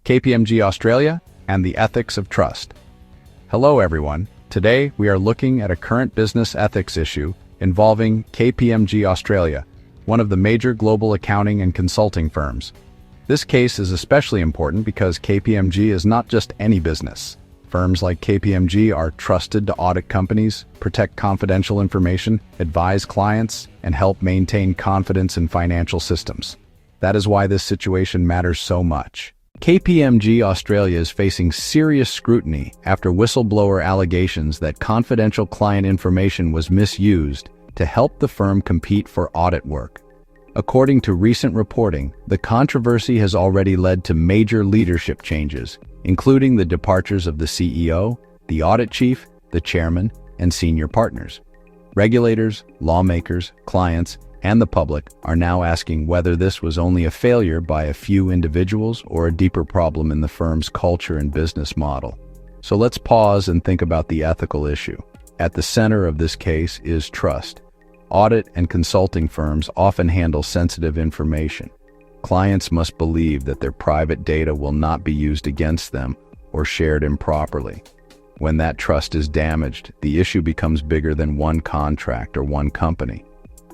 KPMG Australia, and the ethics of trust. Hello everyone. Today we are looking at a current business ethics issue involving KPMG Australia, one of the major global accounting and consulting firms. This case is especially important because KPMG is not just any business. Firms like KPMG are trusted to audit companies, protect confidential information, advise clients, and help maintain confidence in financial systems. That is why this situation matters so much. KPMG Australia is facing serious scrutiny after whistleblower allegations that confidential client information was misused to help the firm compete for audit work. According to recent reporting, the controversy has already led to major leadership changes, including the departures of the CEO, the audit chief, the chairman, and senior partners. Regulators, lawmakers, clients, and the public are now asking whether this was only a failure by a few individuals or a deeper problem in the firm's culture and business model. So let's pause and think about the ethical issue. At the center of this case is trust. Audit and consulting firms often handle sensitive information. Clients must believe that their private data will not be used against them or shared improperly. When that trust is damaged, the issue becomes bigger than one contract or one company.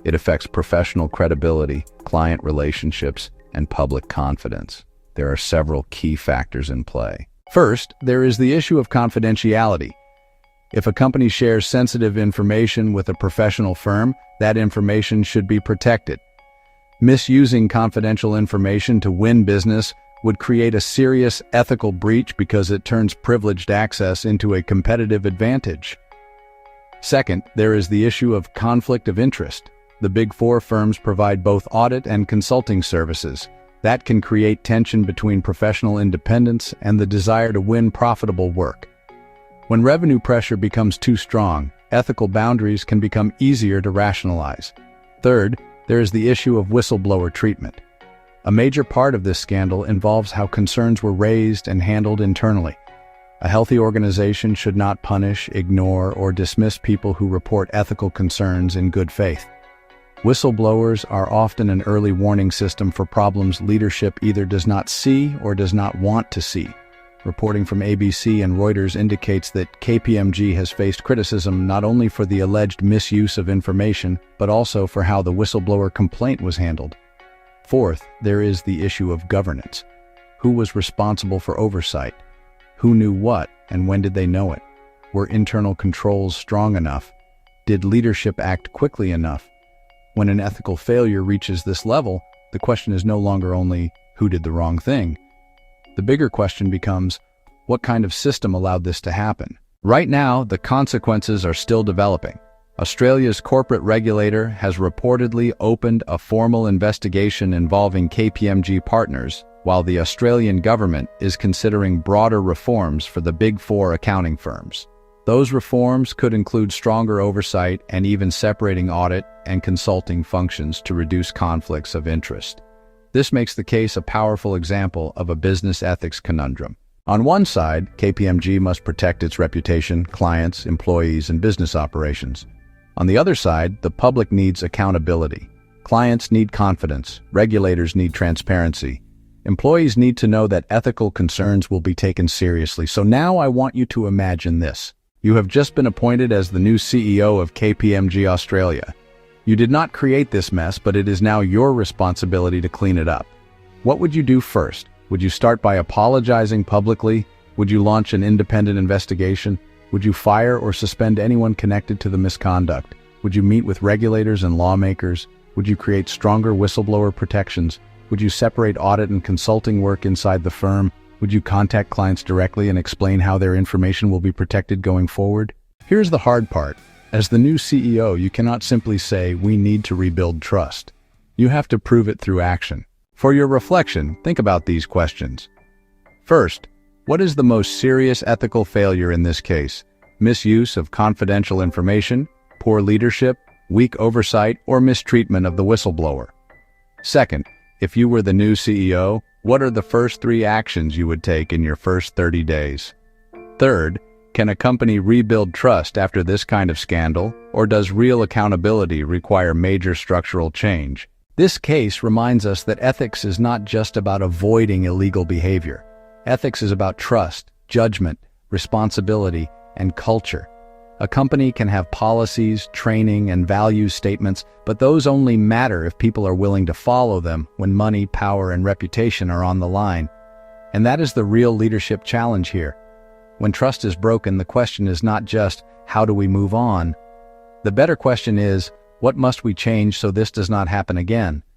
It affects professional credibility, client relationships, and public confidence. There are several key factors in play. First, there is the issue of confidentiality. If a company shares sensitive information with a professional firm, that information should be protected. Misusing confidential information to win business would create a serious ethical breach because it turns privileged access into a competitive advantage. Second, there is the issue of conflict of interest. The Big Four firms provide both audit and consulting services. That can create tension between professional independence and the desire to win profitable work. When revenue pressure becomes too strong, ethical boundaries can become easier to rationalize. Third, there is the issue of whistleblower treatment. A major part of this scandal involves how concerns were raised and handled internally. A healthy organization should not punish, ignore, or dismiss people who report ethical concerns in good faith. Whistleblowers are often an early warning system for problems leadership either does not see or does not want to see. Reporting from ABC and Reuters indicates that KPMG has faced criticism not only for the alleged misuse of information, but also for how the whistleblower complaint was handled. Fourth, there is the issue of governance. Who was responsible for oversight? Who knew what, and when did they know it? Were internal controls strong enough? Did leadership act quickly enough? When an ethical failure reaches this level, the question is no longer only who did the wrong thing. The bigger question becomes, what kind of system allowed this to happen? Right now, the consequences are still developing. Australia's corporate regulator has reportedly opened a formal investigation involving KPMG partners, while the Australian government is considering broader reforms for the Big Four accounting firms. Those reforms could include stronger oversight and even separating audit and consulting functions to reduce conflicts of interest. This makes the case a powerful example of a business ethics conundrum. On one side, KPMG must protect its reputation, clients, employees, and business operations. On the other side, the public needs accountability. Clients need confidence, regulators need transparency. Employees need to know that ethical concerns will be taken seriously. So now I want you to imagine this. You have just been appointed as the new CEO of KPMG Australia. You did not create this mess, but it is now your responsibility to clean it up. What would you do first? Would you start by apologizing publicly? Would you launch an independent investigation? Would you fire or suspend anyone connected to the misconduct? Would you meet with regulators and lawmakers? Would you create stronger whistleblower protections? Would you separate audit and consulting work inside the firm? Would you contact clients directly and explain how their information will be protected going forward? Here's the hard part. As the new CEO, you cannot simply say, "We need to rebuild trust." You have to prove it through action. For your reflection, think about these questions. First, what is the most serious ethical failure in this case? Misuse of confidential information, poor leadership, weak oversight, or mistreatment of the whistleblower? Second, if you were the new CEO, what are the first 3 actions you would take in your first 30 days? Third, can a company rebuild trust after this kind of scandal, or does real accountability require major structural change? This case reminds us that ethics is not just about avoiding illegal behavior. Ethics is about trust, judgment, responsibility, and culture. A company can have policies, training, and values statements, but those only matter if people are willing to follow them when money, power, and reputation are on the line. And that is the real leadership challenge here. When trust is broken, the question is not just, how do we move on? The better question is, what must we change so this does not happen again?